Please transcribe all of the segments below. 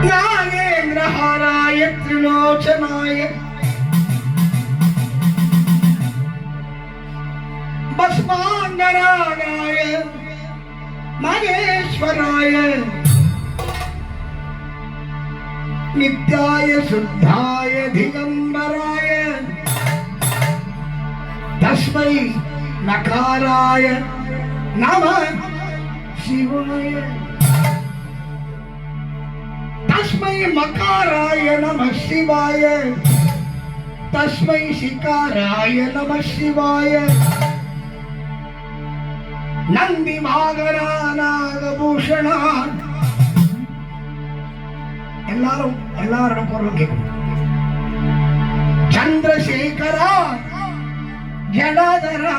नागेन्द्रहाराय त्रिलोचनाय भस्मांगरागाय महेश्वराय नित्याय शुद्धाय दिगंबराय तस्मै नकाराय नमः शिवाय तस्मै मकाराय नमः शिवाय तस्मै शिकाराय नमः शिवाय नंदी भागरा नागभूषण எல்லாரும் பொருள் கேட்கணும். சந்திரசேகரா ஜடாதரா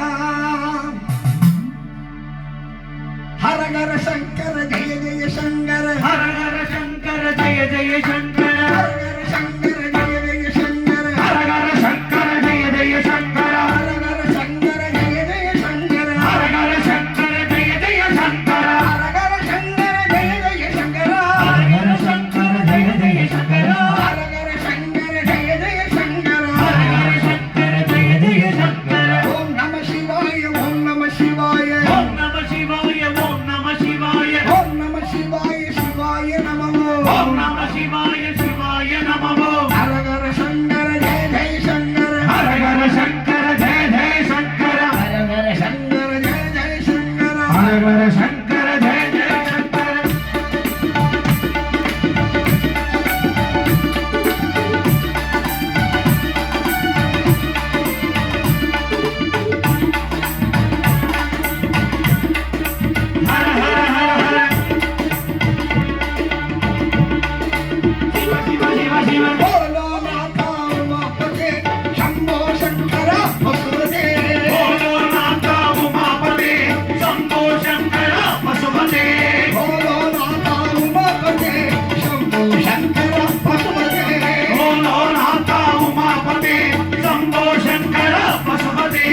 ஹரஹர சங்கர ஜெய ஜெய சங்கர ஹரஹர சங்கர ஜெய ஜெய சங்கர ஹரஹர சங்கர ஜெய ஜெய சங்கர ஹரஹர சங்கர ஜெய ஜெய சங்கர ஹரஹர சங்கர ஜெய ஜெய சங்கர ஹரஹர சங்கர ஜெய ஜெய சங்கர ஹரஹர சங்கர ஜெய ஜெய சங்கர ஹரஹர சங்கர ஜெய ஜெய சங்கர ஹரஹர சங்கர ஜெய ஜெய சங்கர ஹரஹர சங்கர ஜெய ஜெய சங்கர ஓம் நம சிவாய ஓம் நம சிவாய ஓம் நம சிவாய ஓம் நம சிவாய ஓம் நம சிவாய சிவாய நமோ ஓம் நம சிவாய சிவாய நமோ ஹரஹர சங்கர ஜெய ஜெய சங்கர ஹரஹர சங்கர ஜெய ஜெய சங்கர ஹரஹர சங்கர ஜெய ஜெய சங்கர ஹரஹர சங்கர ஜெய ஜெய சங்கர बोलो माता उमापते शंभो शंकर वसुपते बोलो माता उमापते शंभो शंकर वसुपते बोलो माता उमापते शंभो शंकर वसुपते बोलो माता उमापते शंभो शंकर वसुपते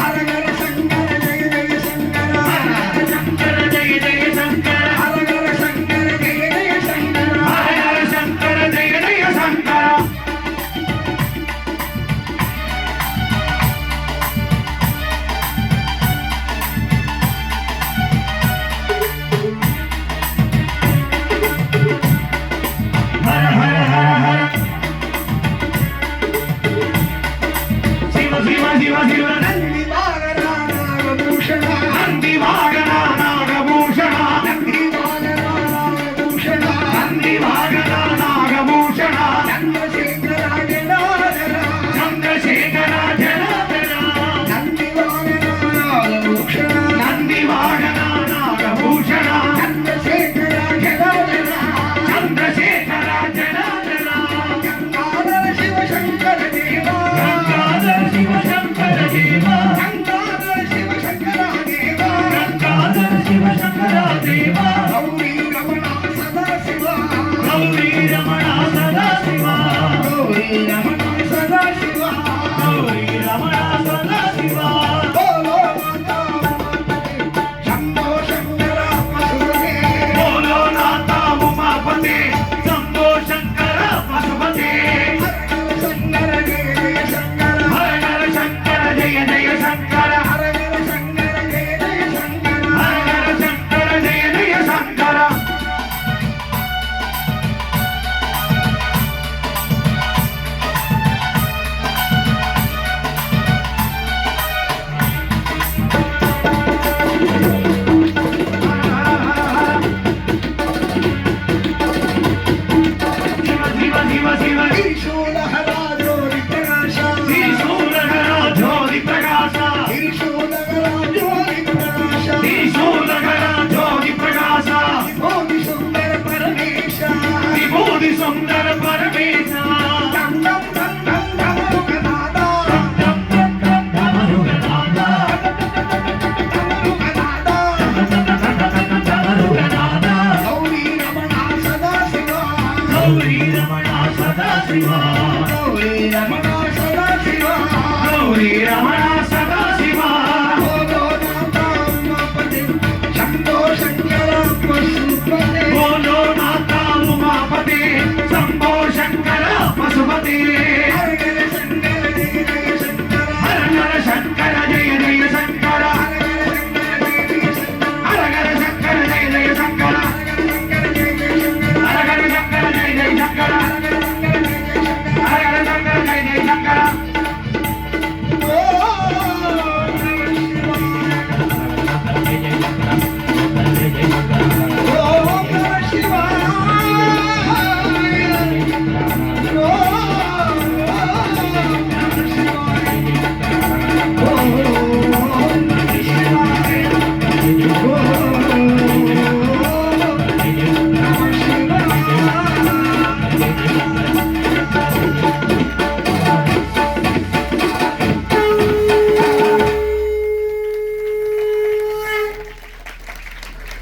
हरहर शंकर जय जय शंकर हरहर शंकर जय जय शंकर हरहर शंकर जय जय शंकर हरहर शंकर जय जय शंकर हर हर हर हर शिव शिव शिव शिव नंदी वागरा नागभूषण नंदी वागरा नागभूषण नंदी वागरा नागभूषण नंदी वागरा नागभूषण चंद्रशेखर जनार्दन चंद्रशेखर जनार्दन नंदी वागरा नागभूषण नंदी वागरा नागभूषण चंद्रशेखर जनार्दन चंद्रशेखर जनार्दन गंगाधर शिव शंकर देवा गंगाधर शिव शंकर देवा गंगाधर शिव शंकर देवा गंगाधर शिव शंकर देवा गौरी रमणा सदा शिवा गौरी रमणा सदा शिवा गौरी रमणा सदा शिवा गौरी रमणा सदा शिवा बोलो माता उमापते शंभो शंकर वसुपते बोलो माता उमापते शंभो शंकर वसुपते हरहर शंकर जय जय शंकर हरहर शंकर जय जय शंकर हरहर शंकर जय जय शंकर शिव शिव शिव शिव त्रिशूलहरा ज्योति प्रकाश त्रिशूलहरा ज्योति प्रकाश त्रिशूलहरा ज्योति प्रकाश त्रिशूलहरा ज्योति प्रकाश विभूति सुंदर परमेश विभूति सुंदर परमेश दम दम दम दम डमरुगनादा दम दम दम दम डमरुगनादा डमरुगनादा गौरी रमणा सदा शिवा गौरी रमणा सदा शिवा गौरी रमणा सदा शिवा गौरी रमणा